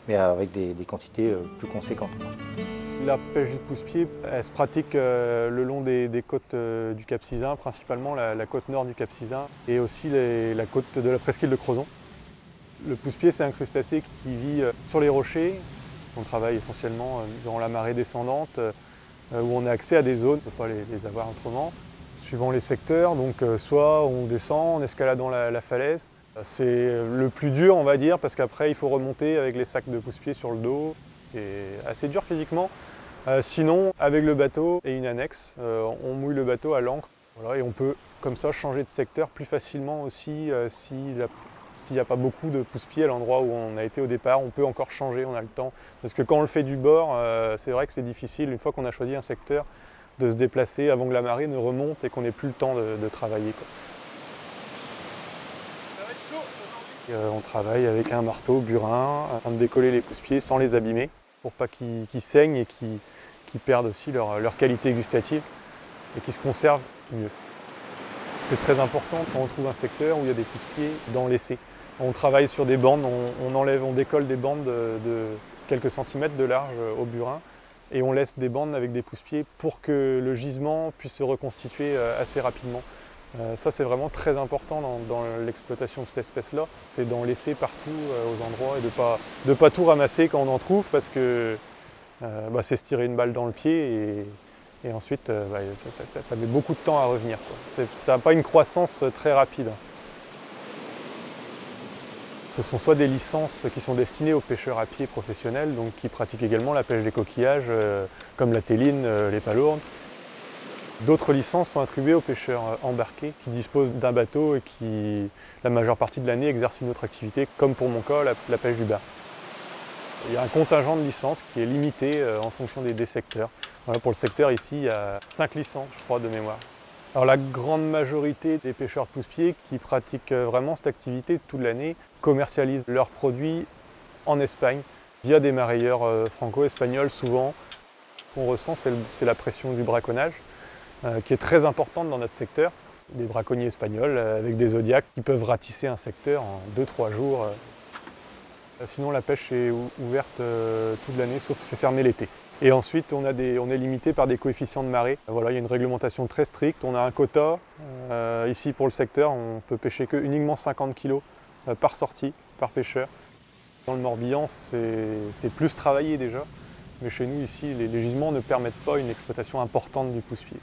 mais avec des quantités plus conséquentes. La pêche du pousse-pied, elle se pratique le long des côtes du Cap Sizun, principalement la côte nord du Cap Sizun et aussi la côte de la presqu'île de Crozon. Le pousse-pied, c'est un crustacé qui vit sur les rochers. On travaille essentiellement durant la marée descendante, où on a accès à des zones, on ne peut pas les avoir autrement. Suivant les secteurs, donc soit on descend en escaladant la falaise. C'est le plus dur, on va dire, parce qu'après il faut remonter avec les sacs de pousse-pied sur le dos. C'est assez dur physiquement. Sinon, avec le bateau et une annexe, on mouille le bateau à l'ancre. Voilà, et on peut comme ça changer de secteur plus facilement aussi s'il n'y a pas beaucoup de pousse-pied à l'endroit où on a été au départ. On peut encore changer, on a le temps. Parce que quand on le fait du bord, c'est vrai que c'est difficile, une fois qu'on a choisi un secteur, de se déplacer avant que la marée ne remonte et qu'on n'ait plus le temps de travailler, quoi. On travaille avec un marteau burin afin de décoller les pousse-pieds sans les abîmer pour pas qu'ils saignent et qu'ils perdent aussi leur qualité gustative et qu'ils se conservent mieux. C'est très important quand on trouve un secteur où il y a des pousse-pieds d'en laisser. On travaille sur des bandes, on décolle des bandes de quelques centimètres de large au burin et on laisse des bandes avec des pousse-pieds pour que le gisement puisse se reconstituer assez rapidement. Ça, c'est vraiment très important dans l'exploitation de cette espèce-là, c'est d'en laisser partout aux endroits et de pas tout ramasser quand on en trouve parce que c'est se tirer une balle dans le pied et ensuite ça met beaucoup de temps à revenir, quoi. Ça n'a pas une croissance très rapide. Ce sont soit des licences qui sont destinées aux pêcheurs à pied professionnels, donc qui pratiquent également la pêche des coquillages, comme la téline, les palourdes. D'autres licences sont attribuées aux pêcheurs embarqués qui disposent d'un bateau et qui, la majeure partie de l'année, exercent une autre activité, comme pour mon cas, la pêche du bar. Il y a un contingent de licences qui est limité en fonction des secteurs. Voilà, pour le secteur ici, il y a 5 licences, je crois, de mémoire. Alors la grande majorité des pêcheurs pousse-pied qui pratiquent vraiment cette activité toute l'année commercialisent leurs produits en Espagne via des marailleurs franco-espagnols souvent. Ce qu'on ressent, c'est la pression du braconnage qui est très importante dans notre secteur. Des braconniers espagnols avec des zodiacs qui peuvent ratisser un secteur en 2-3 jours. Sinon la pêche est ouverte toute l'année sauf c'est fermé l'été. Et ensuite on est limité par des coefficients de marée. Voilà, il y a une réglementation très stricte, on a un quota. Ici pour le secteur on peut pêcher uniquement 50 kg par sortie, par pêcheur. Dans le Morbihan c'est plus travaillé déjà, mais chez nous ici les gisements ne permettent pas une exploitation importante du pousse-pied.